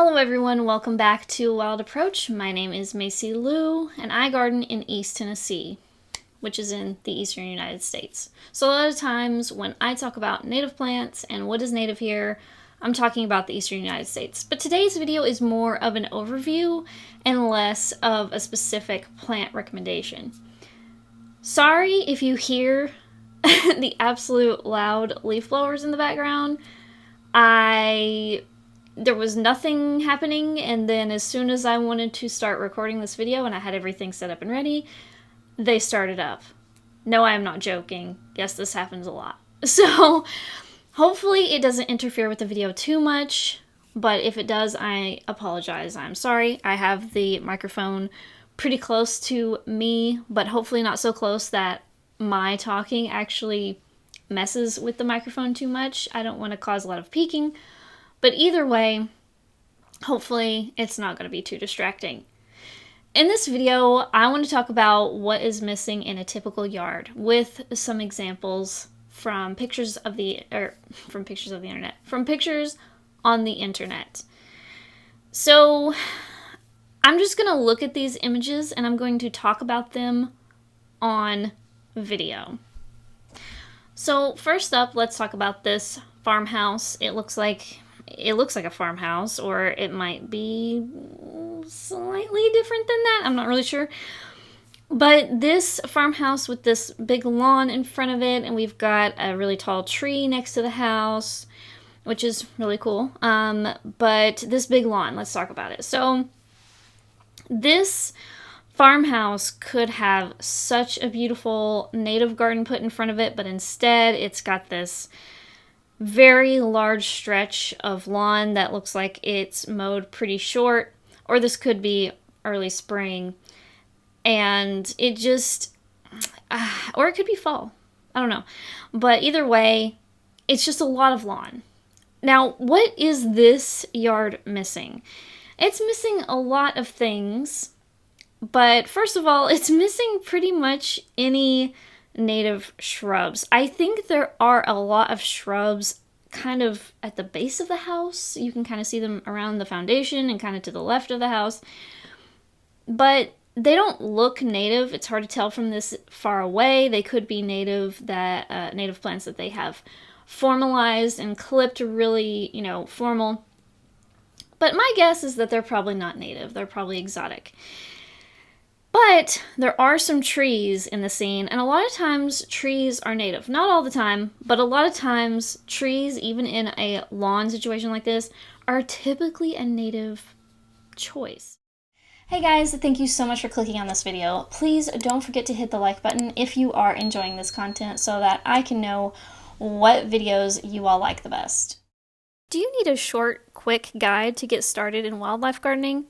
Hello everyone, welcome back to Wild Approach. My name is Macy Lou, and I garden in East Tennessee, which is in the eastern United States. So a lot of times when I talk about native plants and what is native here, I'm talking about the eastern United States. But today's video is more of an overview and less of a specific plant recommendation. Sorry if you hear the absolute loud leaf blowers in the background. There was nothing happening, and then as soon as I wanted to start recording this video and I had everything set up and ready, they started up. No, I am not joking. Yes, this happens a lot. So hopefully it doesn't interfere with the video too much, but if it does, I apologize. I'm sorry. I have the microphone pretty close to me, but hopefully not so close that my talking actually messes with the microphone too much. I don't want to cause a lot of peaking. But either way, hopefully it's not going to be too distracting. In this video, I want to talk about what is missing in a typical yard with some examples from pictures on the internet. So I'm just going to look at these images and I'm going to talk about them on video. So first up, let's talk about this farmhouse. It looks like a farmhouse, or it might be slightly different than that. I'm not really sure. But this farmhouse with this big lawn in front of it, and we've got a really tall tree next to the house, which is really cool. But this big lawn, let's talk about it. So this farmhouse could have such a beautiful native garden put in front of it, but instead it's got this very large stretch of lawn that looks like it's mowed pretty short, or this could be early spring, and it just, or it could be fall. I don't know. But either way, it's just a lot of lawn. Now, what is this yard missing? It's missing a lot of things, but first of all, it's missing pretty much any native shrubs. I think there are a lot of shrubs kind of at the base of the house. You can kind of see them around the foundation and kind of to the left of the house, but they don't look native. It's hard to tell from this far away. They could be native plants that they have formalized and clipped really, formal. But my guess is that they're probably not native. They're probably exotic. But there are some trees in the scene, and a lot of times trees are native. Not all the time, but a lot of times trees, even in a lawn situation like this, are typically a native choice. Hey guys, thank you so much for clicking on this video. Please don't forget to hit the like button if you are enjoying this content so that I can know what videos you all like the best. Do you need a short, quick guide to get started in wildlife gardening?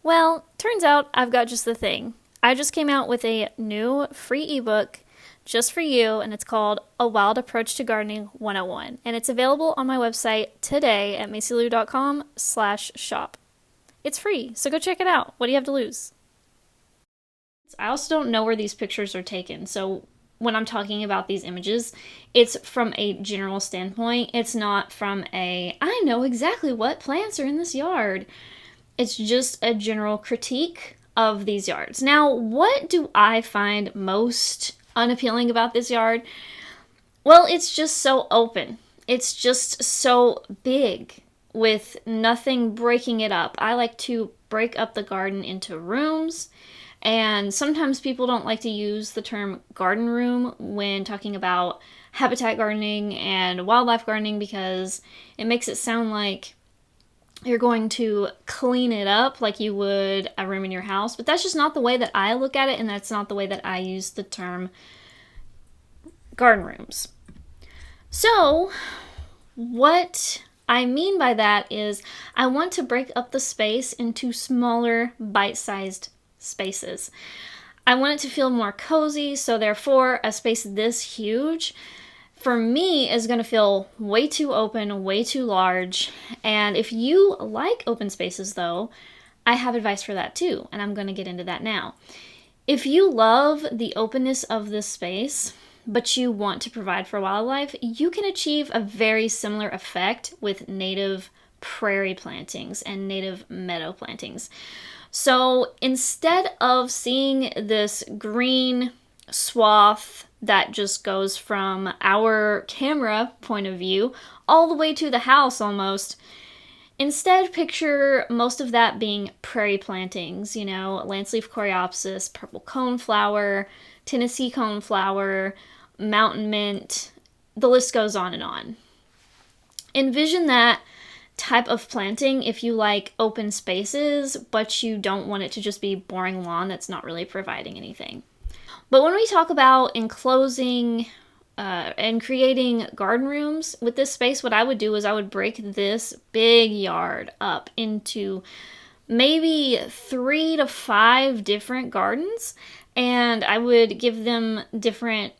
Well, turns out I've got just the thing. I just came out with a new free ebook just for you, and it's called A Wild Approach to Gardening 101. And it's available on my website today at macylou.com/shop. It's free, so go check it out. What do you have to lose? I also don't know where these pictures are taken, so when I'm talking about these images, it's from a general standpoint. It's not from I know exactly what plants are in this yard. It's just a general critique of these yards. Now, what do I find most unappealing about this yard? Well, it's just so open. It's just so big with nothing breaking it up. I like to break up the garden into rooms, and sometimes people don't like to use the term garden room when talking about habitat gardening and wildlife gardening because it makes it sound like you're going to clean it up like you would a room in your house. But that's just not the way that I look at it, and that's not the way that I use the term garden rooms. So what I mean by that is I want to break up the space into smaller, bite-sized spaces. I want it to feel more cozy, so therefore a space this huge for me is going to feel way too open, way too large. And if you like open spaces though, I have advice for that too, and I'm going to get into that now. If you love the openness of this space, but you want to provide for wildlife, you can achieve a very similar effect with native prairie plantings and native meadow plantings. So instead of seeing this green swath that just goes from our camera point of view all the way to the house almost, instead picture most of that being prairie plantings, you know, lanceleaf coreopsis, purple coneflower, Tennessee coneflower, mountain mint, the list goes on and on. Envision that type of planting if you like open spaces, but you don't want it to just be boring lawn that's not really providing anything. But when we talk about enclosing and creating garden rooms with this space, what I would do is I would break this big yard up into maybe 3 to 5 different gardens, and I would give them different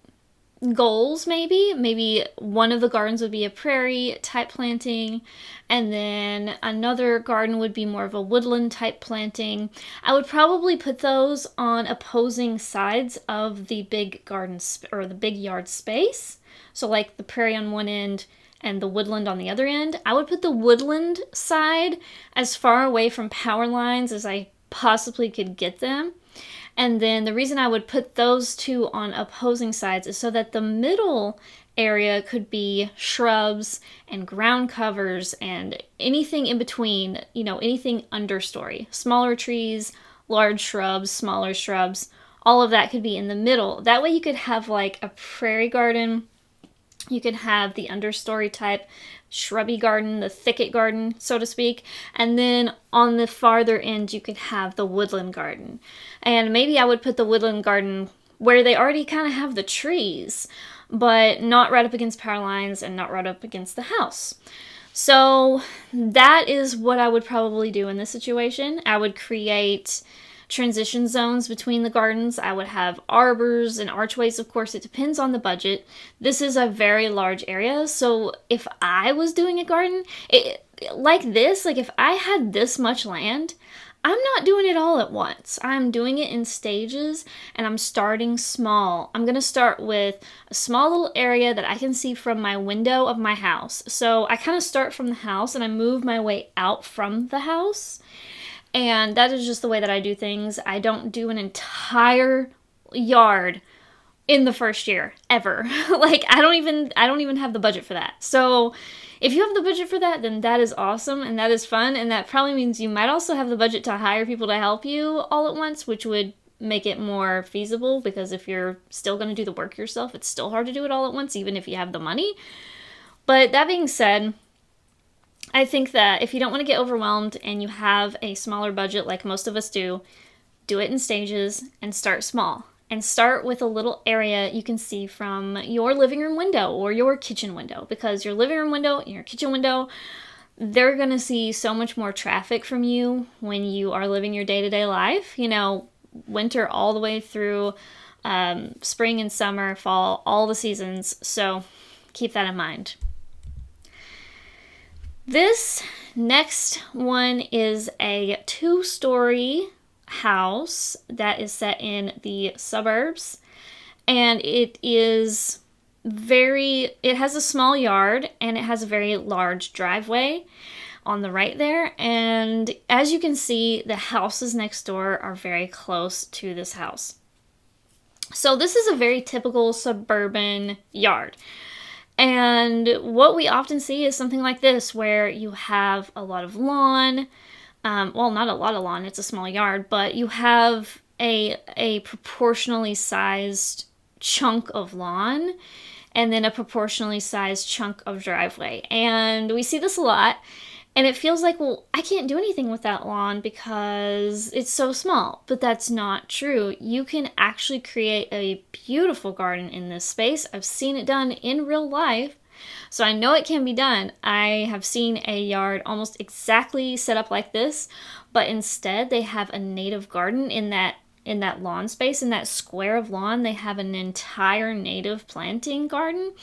goals. Maybe one of the gardens would be a prairie type planting, and then another garden would be more of a woodland type planting. I would probably put those on opposing sides of the big garden or the big yard space. So like the prairie on one end and the woodland on the other end. I would put the woodland side as far away from power lines as I possibly could get them. And then the reason I would put those two on opposing sides is so that the middle area could be shrubs and ground covers and anything in between, you know, anything understory. Smaller trees, large shrubs, smaller shrubs, all of that could be in the middle. That way you could have like a prairie garden. You could have the understory type shrubby garden, the thicket garden, so to speak. And then on the farther end, you could have the woodland garden. And maybe I would put the woodland garden where they already kind of have the trees, but not right up against power lines and not right up against the house. So that is what I would probably do in this situation. I would create transition zones between the gardens. I would have arbors and archways. Of course, it depends on the budget. This is a very large area, so if I was doing a garden like this, like if I had this much land, I'm not doing it all at once. I'm doing it in stages, and I'm starting small. I'm going to start with a small little area that I can see from my window of my house. So I kind of start from the house, and I move my way out from the house. And that is just the way that I do things. I don't do an entire yard in the first year, ever. Like, I don't even have the budget for that. So if you have the budget for that, then that is awesome and that is fun. And that probably means you might also have the budget to hire people to help you all at once, which would make it more feasible, because if you're still going to do the work yourself, it's still hard to do it all at once, even if you have the money. But that being said, I think that if you don't want to get overwhelmed and you have a smaller budget like most of us do it in stages and start small. And start with a little area you can see from your living room window or your kitchen window, because your living room window and your kitchen window, they're going to see so much more traffic from you when you are living your day-to-day life. You know, winter all the way through spring and summer, fall, all the seasons. So keep that in mind. This next one is a 2-story house that is set in the suburbs, and it has a small yard, and it has a very large driveway on the right there. And as you can see, the houses next door are very close to this house. So this is a very typical suburban yard. And what we often see is something like this, where you have a lot of lawn. Well, not a lot of lawn, it's a small yard, but you have a proportionally sized chunk of lawn and then a proportionally sized chunk of driveway. And we see this a lot. And it feels like, well, I can't do anything with that lawn because it's so small. But that's not true. You can actually create a beautiful garden in this space. I've seen it done in real life, so I know it can be done. I have seen a yard almost exactly set up like this, but instead they have a native garden in that lawn space. In that square of lawn, they have an entire native planting garden,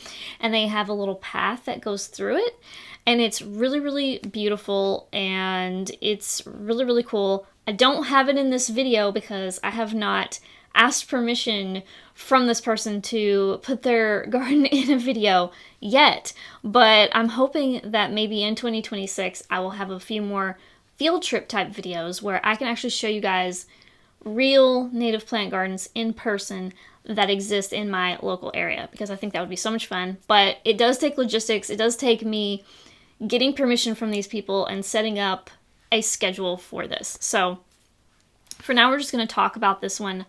and they have a little path that goes through it. And it's really, really beautiful, and it's really, really cool. I don't have it in this video because I have not asked permission from this person to put their garden in a video yet, but I'm hoping that maybe in 2026 I will have a few more field trip type videos where I can actually show you guys real native plant gardens in person that exist in my local area, because I think that would be so much fun. But it does take logistics. It does take me getting permission from these people and setting up a schedule for this. So for now, we're just going to talk about this one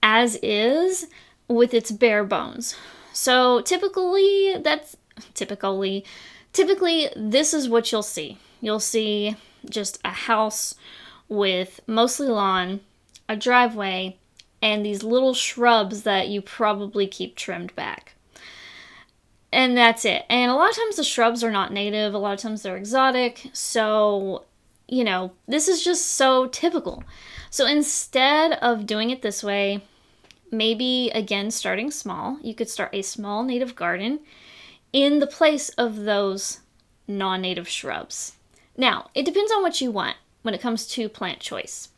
as is with its bare bones. So typically this is what you'll see. You'll see just a house with mostly lawn, a driveway, and these little shrubs that you probably keep trimmed back. And that's it. And a lot of times the shrubs are not native. A lot of times they're exotic. So, you know, this is just so typical. So instead of doing it this way, maybe, again, starting small, you could start a small native garden in the place of those non-native shrubs. Now, it depends on what you want when it comes to plant choice.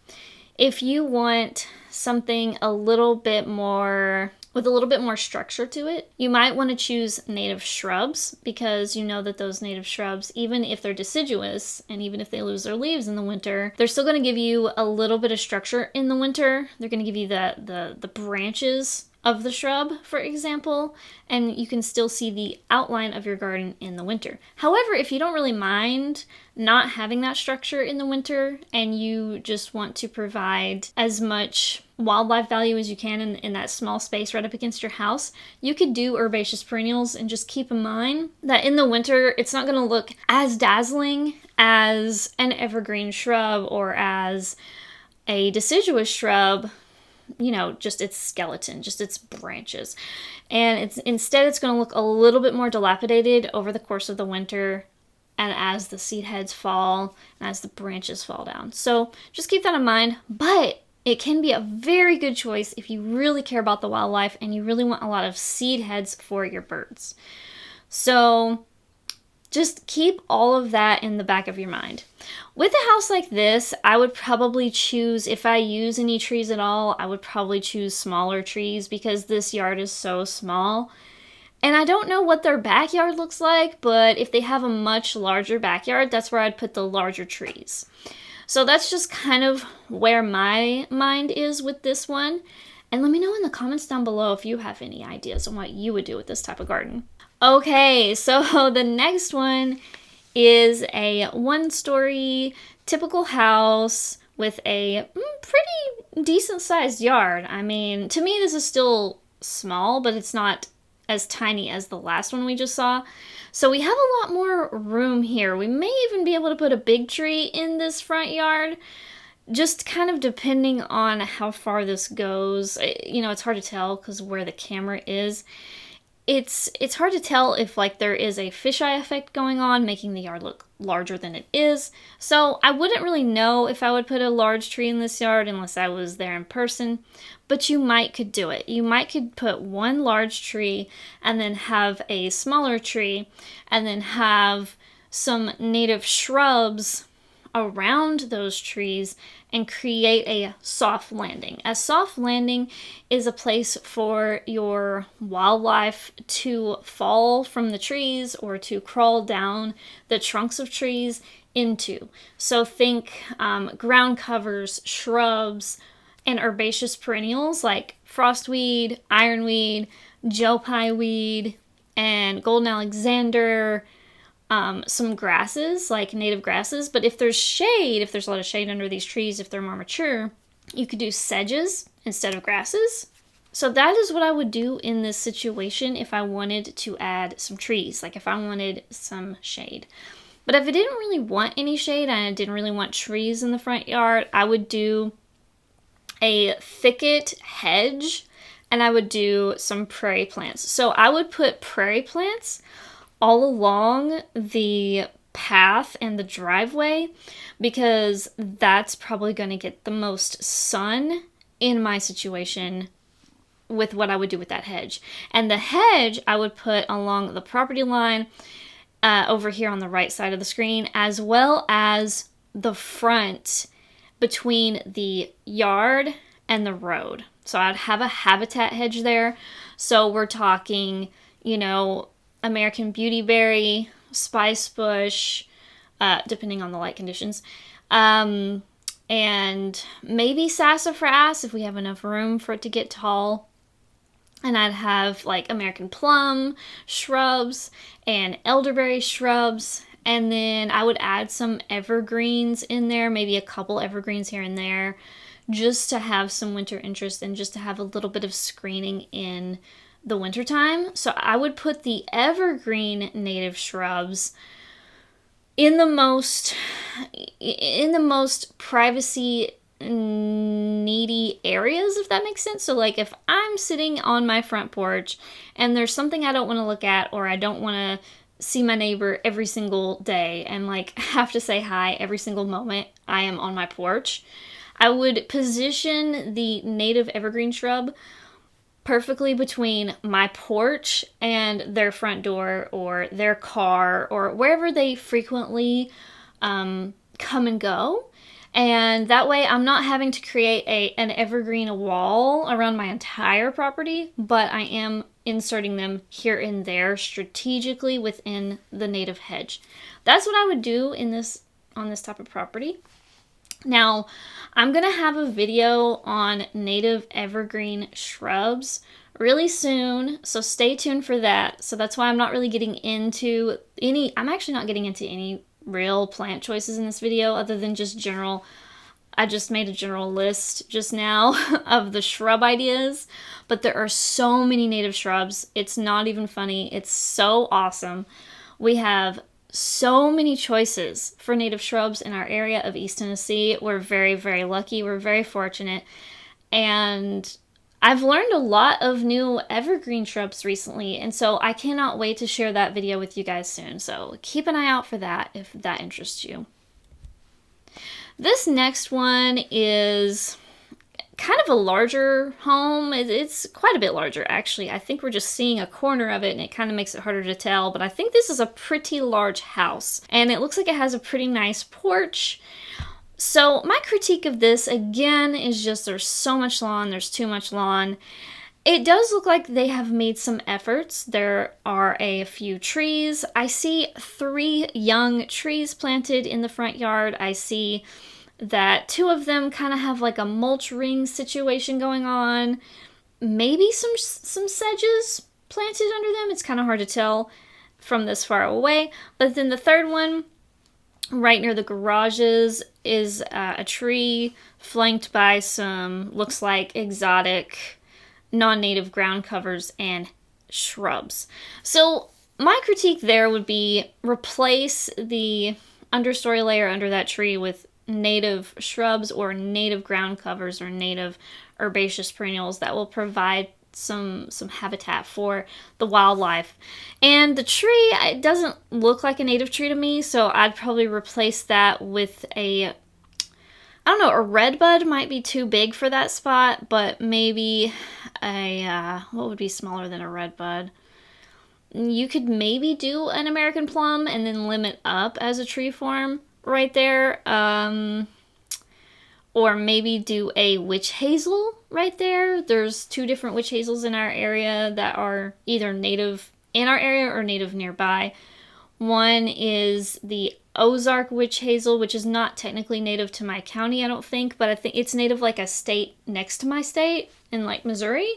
If you want something a little bit more, with a little bit more structure to it, you might want to choose native shrubs, because you know that those native shrubs, even if they're deciduous and even if they lose their leaves in the winter, they're still going to give you a little bit of structure in the winter. They're going to give you the branches of the shrub, for example, and you can still see the outline of your garden in the winter. However, if you don't really mind not having that structure in the winter and you just want to provide as much wildlife value as you can in that small space right up against your house, you could do herbaceous perennials, and just keep in mind that in the winter, it's not going to look as dazzling as an evergreen shrub or as a deciduous shrub. You know, just its skeleton, just its branches. And instead it's going to look a little bit more dilapidated over the course of the winter, and as the seed heads fall and as the branches fall down. So just keep that in mind. But it can be a very good choice if you really care about the wildlife and you really want a lot of seed heads for your birds. So just keep all of that in the back of your mind. With a house like this, I would probably choose, if I use any trees at all, I would probably choose smaller trees, because this yard is so small. And I don't know what their backyard looks like, but if they have a much larger backyard, that's where I'd put the larger trees. So that's just kind of where my mind is with this one. And let me know in the comments down below if you have any ideas on what you would do with this type of garden. Okay, so the next one is a one-story typical house with a pretty decent-sized yard. I mean, to me, this is still small, but it's not as tiny as the last one we just saw. So we have a lot more room here. We may even be able to put a big tree in this front yard, just kind of depending on how far this goes. You know, it's hard to tell because where the camera is. It's hard to tell if like there is a fisheye effect going on, making the yard look larger than it is. So I wouldn't really know if I would put a large tree in this yard unless I was there in person, but you might could do it. You might could put one large tree and then have a smaller tree and then have some native shrubs around those trees and create a soft landing. A soft landing is a place for your wildlife to fall from the trees or to crawl down the trunks of trees into. So think ground covers, shrubs, and herbaceous perennials like frostweed, ironweed, Joe Pye weed, and golden Alexander. Some grasses, like native grasses, but if there's shade, if there's a lot of shade under these trees, if they're more mature, you could do sedges instead of grasses. So that is what I would do in this situation if I wanted to add some trees, like if I wanted some shade. But if I didn't really want any shade and I didn't really want trees in the front yard, I would do a thicket hedge and I would do some prairie plants. So I would put prairie plants all along the path and the driveway, because that's probably going to get the most sun in my situation with what I would do with that hedge. And the hedge I would put along the property line over here on the right side of the screen, as well as the front between the yard and the road. So I'd have a habitat hedge there. So we're talking, you know, American beautyberry, spice bush, depending on the light conditions, and maybe sassafras if we have enough room for it to get tall. And I'd have like American plum shrubs and elderberry shrubs. And then I would add some evergreens in there, maybe a couple evergreens here and there, just to have some winter interest and just to have a little bit of screening in the wintertime. So I would put the evergreen native shrubs in the most privacy needy areas, if that makes sense. So like if I'm sitting on my front porch and there's something I don't want to look at, or I don't want to see my neighbor every single day and like have to say hi every single moment I am on my porch, I would position the native evergreen shrub perfectly between my porch and their front door or their car or wherever they frequently come and go. And that way I'm not having to create an evergreen wall around my entire property, but I am inserting them here and there strategically within the native hedge. That's what I would do on this type of property. Now, I'm going to have a video on native evergreen shrubs really soon, so stay tuned for that. So that's why I'm not really getting into I'm actually not getting into any real plant choices in this video other than just general. I just made a general list just now of the shrub ideas, but there are so many native shrubs. It's not even funny. It's so awesome. We have so many choices for native shrubs in our area of East Tennessee. We're very, very lucky. We're very fortunate. And I've learned a lot of new evergreen shrubs recently, and so I cannot wait to share that video with you guys soon. So keep an eye out for that if that interests you. This next one is kind of a larger home. It's quite a bit larger, actually. I think we're just seeing a corner of it, and it kind of makes it harder to tell, but I think this is a pretty large house, and it looks like it has a pretty nice porch. So my critique of this, again, is just there's so much lawn, there's too much lawn. It does look like they have made some efforts. There are a few trees. I see 3 young trees planted in the front yard. I see that 2 of them kind of have like a mulch ring situation going on. Maybe some sedges planted under them. It's kind of hard to tell from this far away. But then the third one, right near the garages, is a tree flanked by some, looks like exotic, non-native ground covers and shrubs. So my critique there would be replace the understory layer under that tree with native shrubs or native ground covers or native herbaceous perennials that will provide some habitat for the wildlife. And the tree, it doesn't look like a native tree to me, so I'd probably replace that with a redbud might be too big for that spot, but maybe what would be smaller than a redbud? You could maybe do an American plum and then limit up as a tree form right there. Or maybe do a witch hazel right there. There's 2 different witch hazels in our area that are either native in our area or native nearby. One is the Ozark witch hazel, which is not technically native to my county, I don't think, but I think it's native like a state next to my state in like Missouri.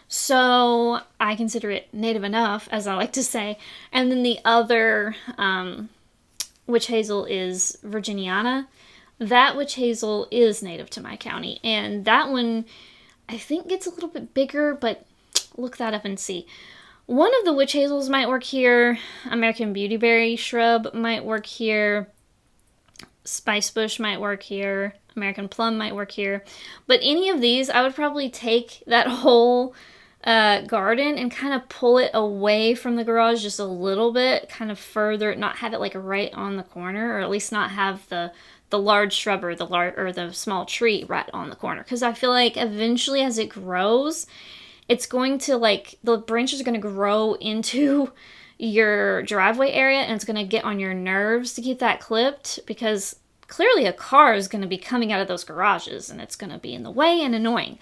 So I consider it native enough, as I like to say. And then the other witch hazel is Virginiana. That witch hazel is native to my county, and that one I think gets a little bit bigger, but look that up and see. One of the witch hazels might work here. American beautyberry shrub might work here. Spice bush might work here. American plum might work here. But any of these, I would probably take that whole garden and kind of pull it away from the garage just a little bit, kind of further, not have it like right on the corner, or at least not have the large shrub or the small tree right on the corner. Because I feel like eventually as it grows, it's going to the branches are going to grow into your driveway area, and it's going to get on your nerves to keep that clipped, because clearly a car is going to be coming out of those garages and it's going to be in the way and annoying.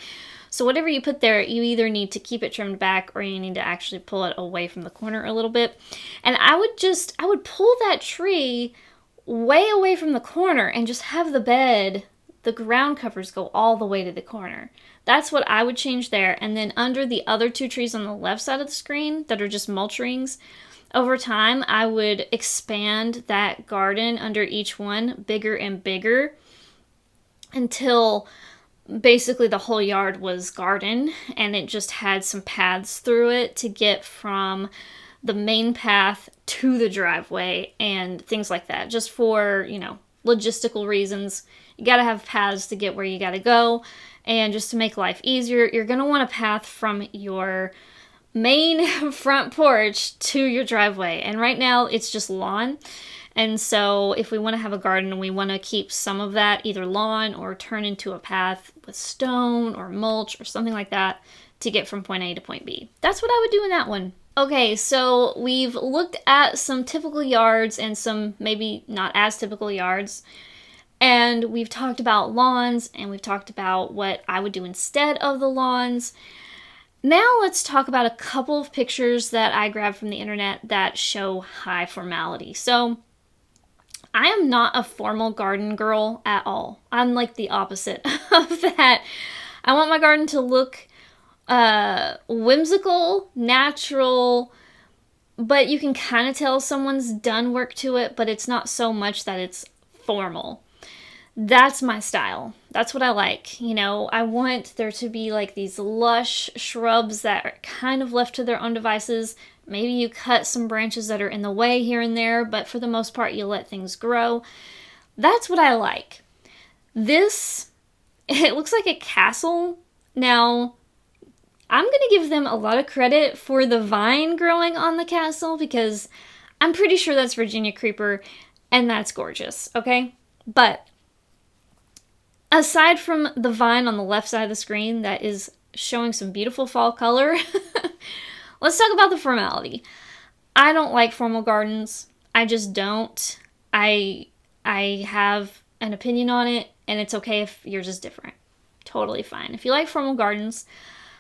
So whatever you put there, you either need to keep it trimmed back or you need to actually pull it away from the corner a little bit. And I would pull that tree way away from the corner and just have the ground covers go all the way to the corner. That's what I would change there. And then under the other two trees on the left side of the screen that are just mulch rings, over time I would expand that garden under each one bigger and bigger until basically the whole yard was garden and it just had some paths through it to get from the main path to the driveway and things like that. Just for, logistical reasons. You gotta have paths to get where you gotta go. And just to make life easier, you're gonna want a path from your main front porch to your driveway. And right now it's just lawn. And so if we want to have a garden and we want to keep some of that either lawn or turn into a path with stone or mulch or something like that to get from point A to point B. That's what I would do in that one. Okay, so we've looked at some typical yards and some maybe not as typical yards. And we've talked about lawns and we've talked about what I would do instead of the lawns. Now let's talk about a couple of pictures that I grabbed from the internet that show high formality. So I am not a formal garden girl at all. I'm like the opposite of that. I want my garden to look whimsical, natural, but you can kind of tell someone's done work to it, but it's not so much that it's formal. That's my style. That's what I like. I want there to be like these lush shrubs that are kind of left to their own devices. Maybe you cut some branches that are in the way here and there, but for the most part, you let things grow. That's what I like. It looks like a castle. Now, I'm going to give them a lot of credit for the vine growing on the castle because I'm pretty sure that's Virginia creeper and that's gorgeous, okay? But aside from the vine on the left side of the screen that is showing some beautiful fall color, let's talk about the formality. I don't like formal gardens. I just don't. I have an opinion on it, and it's okay if yours is different. Totally fine. If you like formal gardens,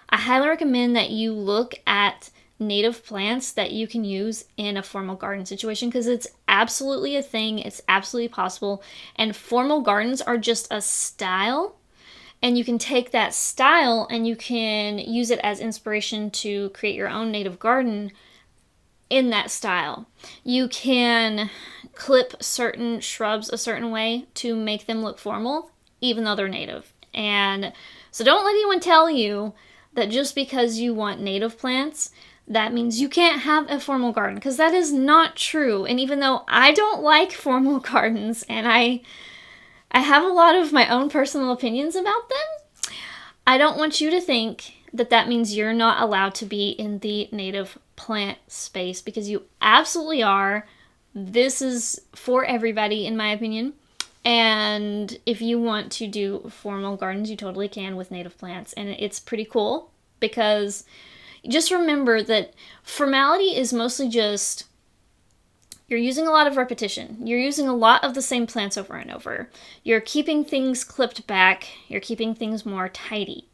I highly recommend that you look at native plants that you can use in a formal garden situation because it's absolutely a thing. It's absolutely possible. And formal gardens are just a style. And you can take that style and you can use it as inspiration to create your own native garden in that style. You can clip certain shrubs a certain way to make them look formal, even though they're native. And so don't let anyone tell you that just because you want native plants, that means you can't have a formal garden, because that is not true. And even though I don't like formal gardens, and I have a lot of my own personal opinions about them, I don't want you to think that that means you're not allowed to be in the native plant space, because you absolutely are. This is for everybody, in my opinion. And if you want to do formal gardens, you totally can with native plants. And it's pretty cool because just remember that formality is mostly just, you're using a lot of repetition. You're using a lot of the same plants over and over. You're keeping things clipped back. You're keeping things more tidy.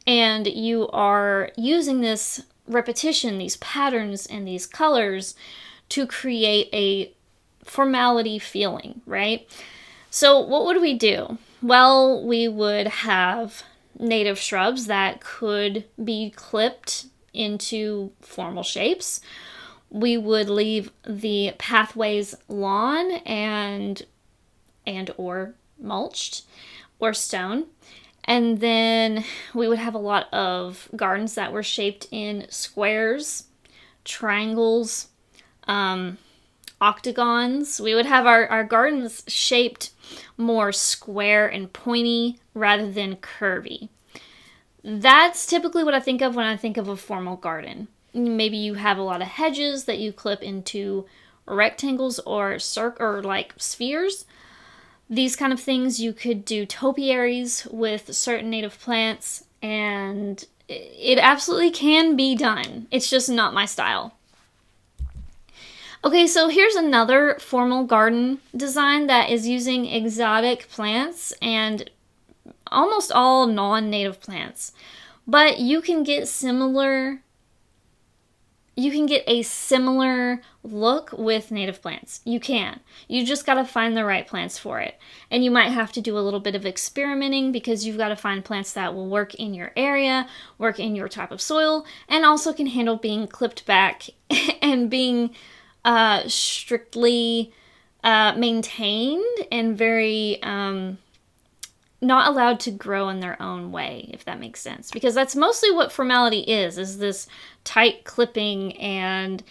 And you are using this repetition, these patterns, and these colors to create a formality feeling, right? So what would we do? Well, we would have native shrubs that could be clipped into formal shapes. We would leave the pathways lawn and or mulched or stone. And then we would have a lot of gardens that were shaped in squares, triangles, octagons. We would have our gardens shaped more square and pointy rather than curvy. That's typically what I think of when I think of a formal garden. Maybe you have a lot of hedges that you clip into rectangles or like spheres. These kind of things. You could do topiaries with certain native plants, and it absolutely can be done. It's just not my style. Okay, so here's another formal garden design that is using exotic plants and almost all non-native plants. But you can get a similar look with native plants. You can. You just got to find the right plants for it. And you might have to do a little bit of experimenting because you've got to find plants that will work in your area, work in your type of soil, and also can handle being clipped back and being strictly maintained and very not allowed to grow in their own way, if that makes sense. Because that's mostly what formality is this tight clipping and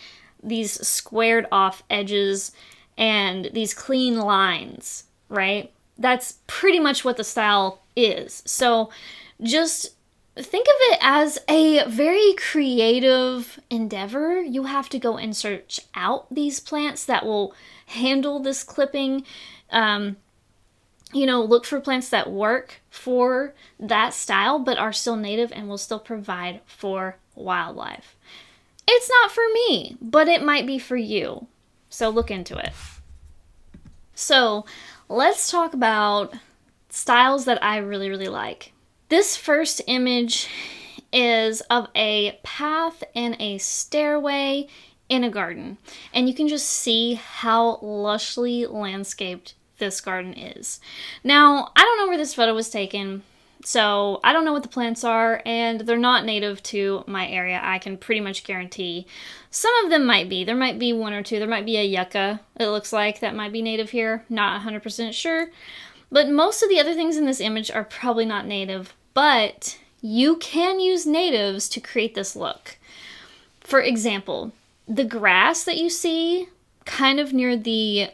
these squared off edges and these clean lines, right? That's pretty much what the style is. So just think of it as a very creative endeavor. You have to go and search out these plants that will handle this clipping. Look for plants that work for that style but are still native and will still provide for wildlife. It's not for me, but it might be for you. So look into it. So let's talk about styles that I really, really like. This first image is of a path and a stairway in a garden. And you can just see how lushly landscaped this garden is. Now, I don't know where this photo was taken, so I don't know what the plants are, and they're not native to my area, I can pretty much guarantee. Some of them might be. There might be one or two. There might be a yucca, it looks like, that might be native here. Not 100% sure. But most of the other things in this image are probably not native, but you can use natives to create this look. For example, the grass that you see kind of near the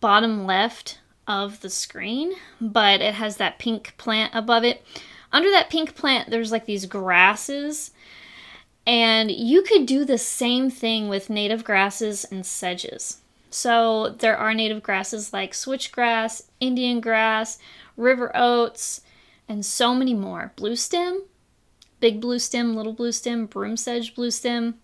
bottom left of the screen, but it has that pink plant above it. Under that pink plant, there's like these grasses, and you could do the same thing with native grasses and sedges. So there are native grasses like switchgrass, Indian grass, river oats, and so many more. Blue stem, big blue stem, little blue stem, broom sedge blue stem.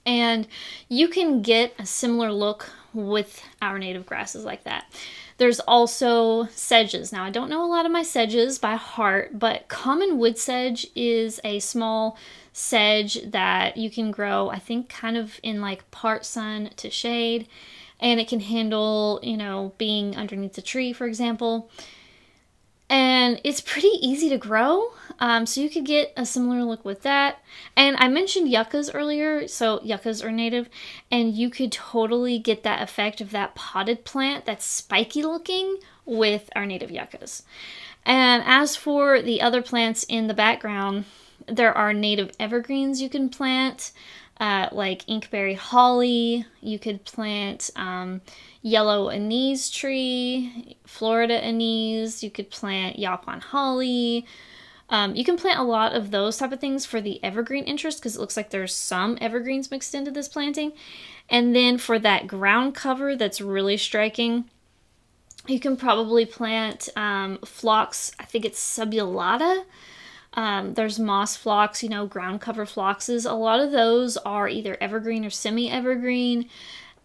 And you can get a similar look with our native grasses like that. There's also sedges. Now, I don't know a lot of my sedges by heart, but common wood sedge is a small sedge that you can grow, I think, kind of in like part sun to shade. And it can handle, being underneath a tree, for example. And it's pretty easy to grow, so you could get a similar look with that. And I mentioned yuccas earlier, so yuccas are native, and you could totally get that effect of that potted plant that's spiky looking with our native yuccas. And as for the other plants in the background, there are native evergreens you can plant, like inkberry holly. You could plant yellow anise tree, Florida anise. You could plant yaupon holly. You can plant a lot of those type of things for the evergreen interest because it looks like there's some evergreens mixed into this planting. And then for that ground cover that's really striking, you can probably plant phlox. I think it's subulata. There's moss phlox, ground cover phloxes. A lot of those are either evergreen or semi-evergreen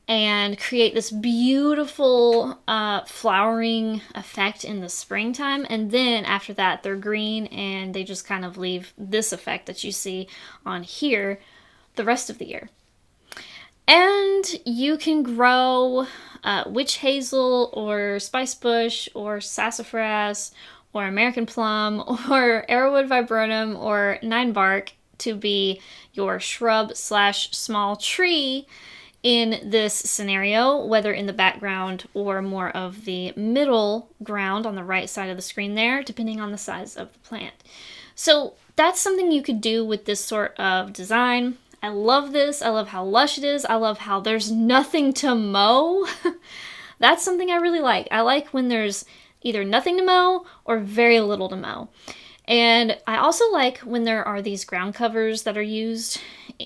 and create this beautiful flowering effect in the springtime. And then after that, they're green and they just kind of leave this effect that you see on here the rest of the year. And you can grow witch hazel or spice bush or sassafras or American plum or arrowwood viburnum or ninebark to be your shrub/small tree in this scenario, whether in the background or more of the middle ground on the right side of the screen there, depending on the size of the plant. So that's something you could do with this sort of design. I love this. I love how lush it is. I love how there's nothing to mow. That's something I really like. I like when there's either nothing to mow or very little to mow. And I also like when there are these ground covers that are used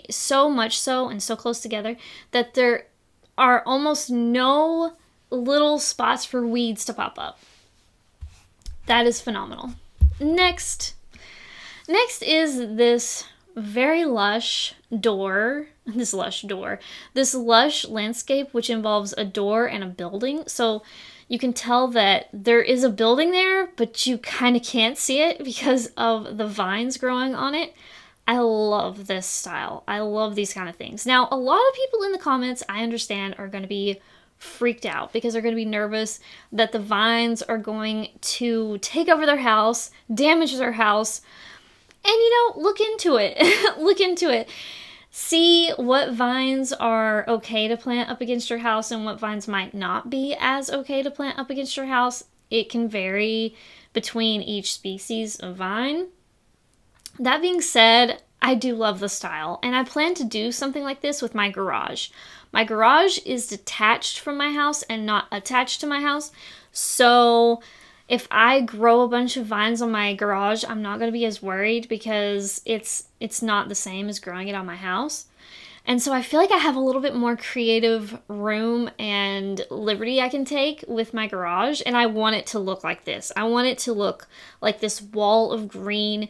so much so and so close together that there are almost no little spots for weeds to pop up. That is phenomenal. Next is this very lush door, this lush landscape, which involves a door and a building. So You can tell that there is a building there, but you kind of can't see it because of the vines growing on it. I love this style. I love these kind of things. Now, a lot of people in the comments, I understand, are going to be freaked out because they're going to be nervous that the vines are going to take over their house, damage their house. And, look into it. Look into it. See what vines are okay to plant up against your house and what vines might not be as okay to plant up against your house. It can vary between each species of vine. That being said, I do love the style, and I plan to do something like this with my garage. My garage is detached from my house and not attached to my house, so if I grow a bunch of vines on my garage, I'm not going to be as worried because it's not the same as growing it on my house. And so I feel like I have a little bit more creative room and liberty I can take with my garage, and I want it to look like this. I want it to look like this wall of green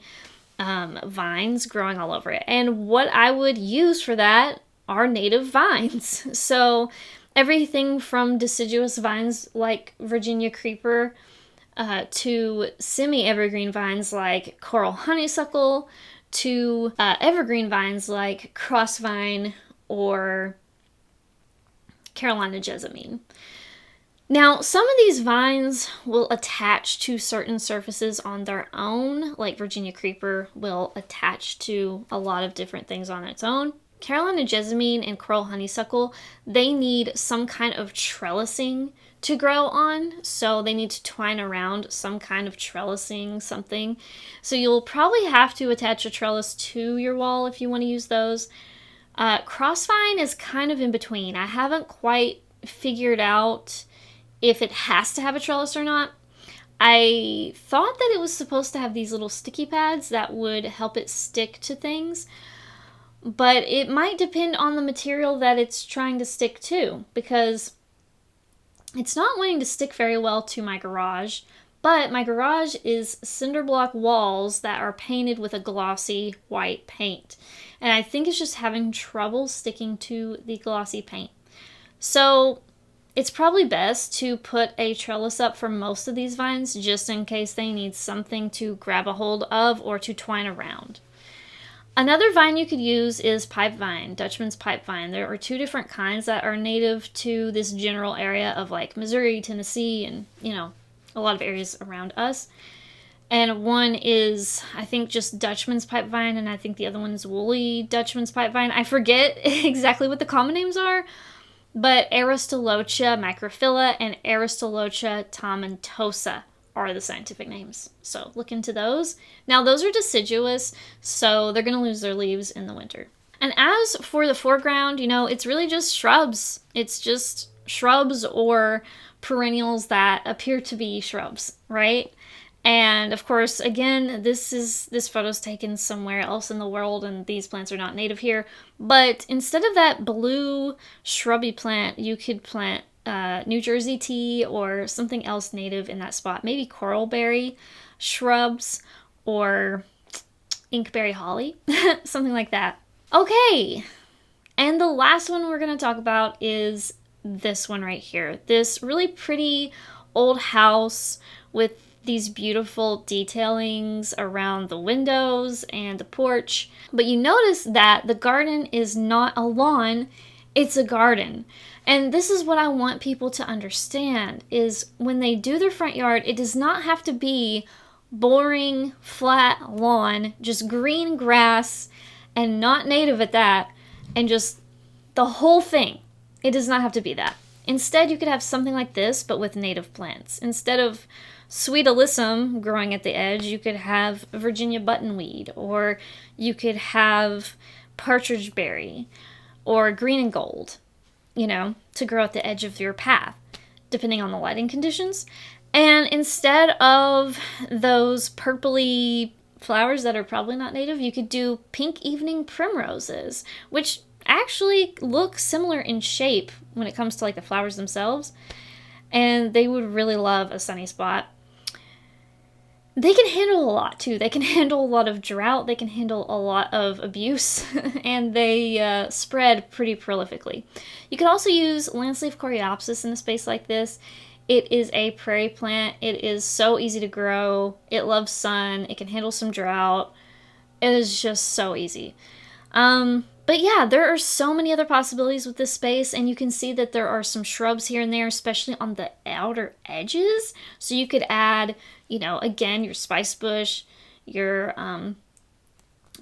vines growing all over it. And what I would use for that are native vines. So everything from deciduous vines like Virginia creeper to semi-evergreen vines like coral honeysuckle, to evergreen vines like crossvine or Carolina jessamine. Now, some of these vines will attach to certain surfaces on their own, like Virginia creeper will attach to a lot of different things on its own. Carolina jessamine and coral honeysuckle, they need some kind of trellising to grow on, so they need to twine around some kind of trellising something. So you'll probably have to attach a trellis to your wall if you want to use those. Crossvine is kind of in between. I haven't quite figured out if it has to have a trellis or not. I thought that it was supposed to have these little sticky pads that would help it stick to things, but it might depend on the material that it's trying to stick to, because it's not wanting to stick very well to my garage, but my garage is cinder block walls that are painted with a glossy white paint, and I think it's just having trouble sticking to the glossy paint. So it's probably best to put a trellis up for most of these vines just in case they need something to grab a hold of or to twine around. Another vine you could use is pipe vine, Dutchman's pipe vine. There are two different kinds that are native to this general area of like Missouri, Tennessee, and a lot of areas around us. And one is, I think, just Dutchman's pipe vine, and I think the other one is woolly Dutchman's pipe vine. I forget exactly what the common names are, but Aristolochia microphylla and Aristolochia tomentosa are the scientific names. So look into those. Now those are deciduous, so they're going to lose their leaves in the winter. And as for the foreground, it's really just shrubs. It's just shrubs or perennials that appear to be shrubs, right? And of course, again, this photo's taken somewhere else in the world and these plants are not native here. But instead of that blue shrubby plant, you could plant New Jersey tea or something else native in that spot. Maybe coralberry shrubs or inkberry holly, something like that. Okay, and the last one we're going to talk about is this one right here. This really pretty old house with these beautiful detailings around the windows and the porch. But you notice that the garden is not a lawn, it's a garden. And this is what I want people to understand, is when they do their front yard, it does not have to be boring, flat lawn, just green grass and not native at that, and just the whole thing. It does not have to be that. Instead, you could have something like this, but with native plants. Instead of sweet alyssum growing at the edge, you could have Virginia buttonweed, or you could have partridge berry, or green and gold, to grow at the edge of your path, depending on the lighting conditions. And instead of those purpley flowers that are probably not native, you could do pink evening primroses, which actually look similar in shape when it comes to like the flowers themselves, and they would really love a sunny spot. They can handle a lot too. They can handle a lot of drought, they can handle a lot of abuse, and they spread pretty prolifically. You could also use landsleaf coreopsis in a space like this. It is a prairie plant. It is so easy to grow. It loves sun. It can handle some drought. It is just so easy. But yeah, there are so many other possibilities with this space, and you can see that there are some shrubs here and there, especially on the outer edges. So you could add, you know, again, your spice bush, your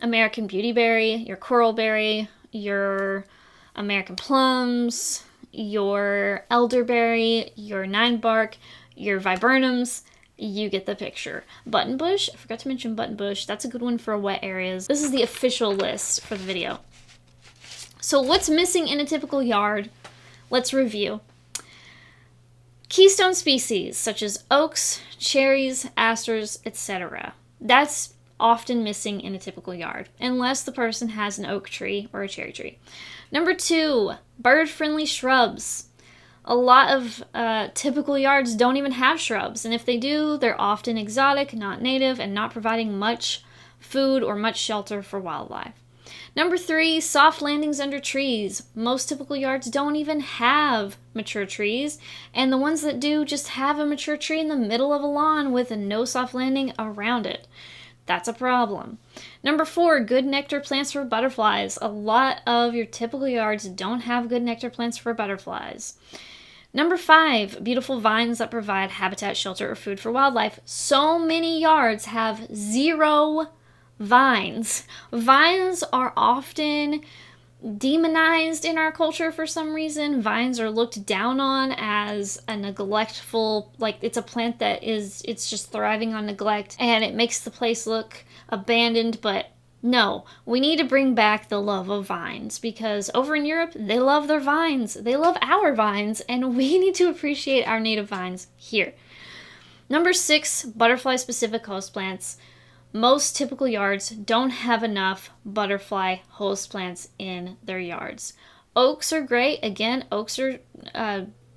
American beautyberry, your coralberry, your American plums, your elderberry, your ninebark, your viburnums. You get the picture. Buttonbush, I forgot to mention buttonbush. That's a good one for wet areas. This is the official list for the video. So what's missing in a typical yard? Let's review. Keystone species such as oaks, cherries, asters, etc. That's often missing in a typical yard, unless the person has an oak tree or a cherry tree. Number 2, bird-friendly shrubs. A lot of typical yards don't even have shrubs, and if they do, they're often exotic, not native, and not providing much food or much shelter for wildlife. Number 3, soft landings under trees. Most typical yards don't even have mature trees, and the ones that do just have a mature tree in the middle of a lawn with no soft landing around it. That's a problem. Number 4, good nectar plants for butterflies. A lot of your typical yards don't have good nectar plants for butterflies. Number 5, beautiful vines that provide habitat, shelter, or food for wildlife. So many yards have 0 vines. Vines are often demonized in our culture for some reason. Vines are looked down on as a neglectful, like it's a plant that it's just thriving on neglect and it makes the place look abandoned. But no, we need to bring back the love of vines, because over in Europe, they love their vines. They love our vines, and we need to appreciate our native vines here. Number 6, butterfly-specific houseplants. Most typical yards don't have enough butterfly houseplants in their yards. Oaks are great. Again, oaks are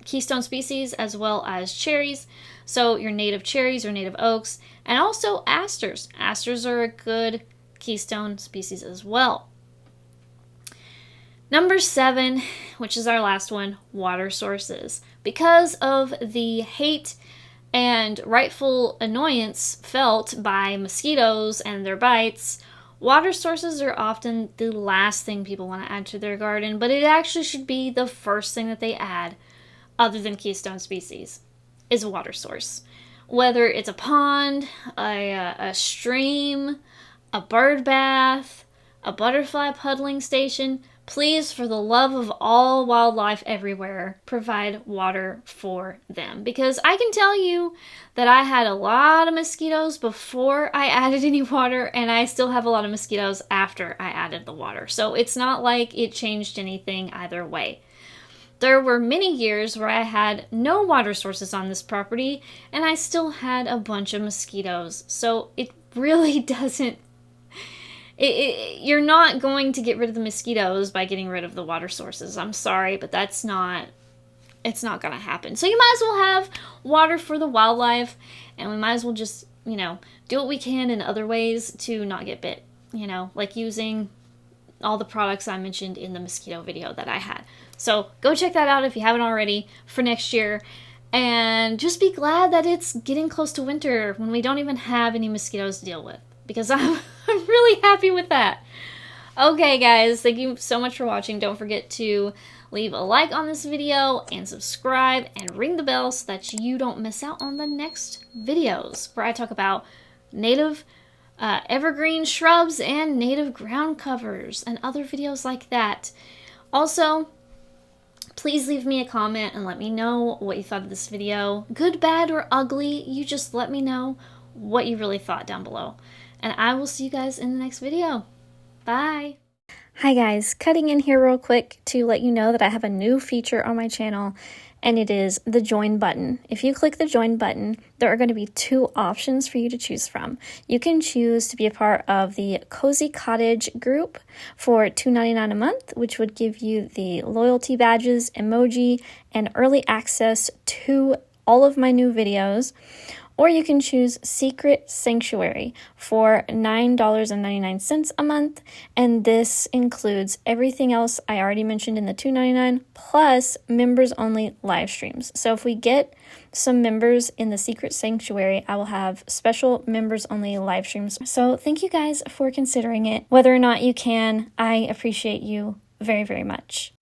keystone species as well as cherries. So your native cherries or native oaks, and also asters. Asters are a good keystone species as well. Number 7, which is our last one, water sources. Because of the hate and rightful annoyance felt by mosquitoes and their bites, water sources are often the last thing people want to add to their garden, but it actually should be the first thing that they add, other than keystone species, is a water source. Whether it's a pond, a stream, a bird bath, a butterfly puddling station, please, for the love of all wildlife everywhere, provide water for them. Because I can tell you that I had a lot of mosquitoes before I added any water, and I still have a lot of mosquitoes after I added the water. So it's not like it changed anything either way. There were many years where I had no water sources on this property, and I still had a bunch of mosquitoes. So it really doesn't you're not going to get rid of the mosquitoes by getting rid of the water sources. I'm sorry, but it's not going to happen. So you might as well have water for the wildlife, and we might as well just, do what we can in other ways to not get bit, like using all the products I mentioned in the mosquito video that I had. So go check that out if you haven't already for next year. And just be glad that it's getting close to winter when we don't even have any mosquitoes to deal with, because I'm really happy with that. Okay, guys, thank you so much for watching. Don't forget to leave a like on this video and subscribe and ring the bell so that you don't miss out on the next videos where I talk about native evergreen shrubs and native ground covers and other videos like that. Also, please leave me a comment and let me know what you thought of this video. Good, bad, or ugly, you just let me know what you really thought down below. And I will see you guys in the next video. Bye! Hi guys, cutting in here real quick to let you know that I have a new feature on my channel, and it is the join button. If you click the join button, there are going to be 2 options for you to choose from. You can choose to be a part of the Cozy Cottage group for $2.99 a month, which would give you the loyalty badges, emoji, and early access to all of my new videos. or you can choose Secret Sanctuary for $9.99 a month, and this includes everything else I already mentioned in the $2.99 plus members-only live streams. So if we get some members in the Secret Sanctuary, I will have special members-only live streams. So thank you guys for considering it. Whether or not you can, I appreciate you very, very much.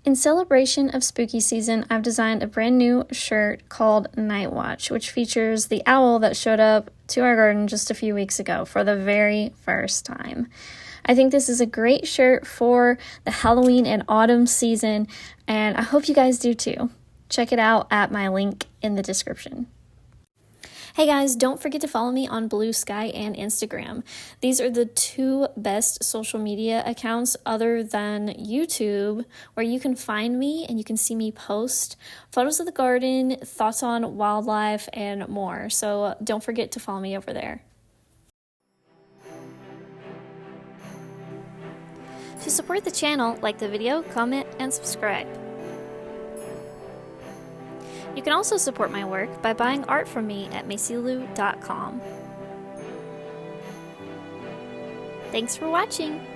In celebration of spooky season, I've designed a brand new shirt called Night Watch, which features the owl that showed up to our garden just a few weeks ago for the very first time. I think this is a great shirt for the Halloween and autumn season, and I hope you guys do too. Check it out at my link in the description. Hey guys, don't forget to follow me on Blue Sky and Instagram. These are the two best social media accounts other than YouTube, where you can find me and you can see me post photos of the garden, thoughts on wildlife, and more. So don't forget to follow me over there. To support the channel, like the video, comment, and subscribe. You can also support my work by buying art from me at macylu.com. Thanks for watching!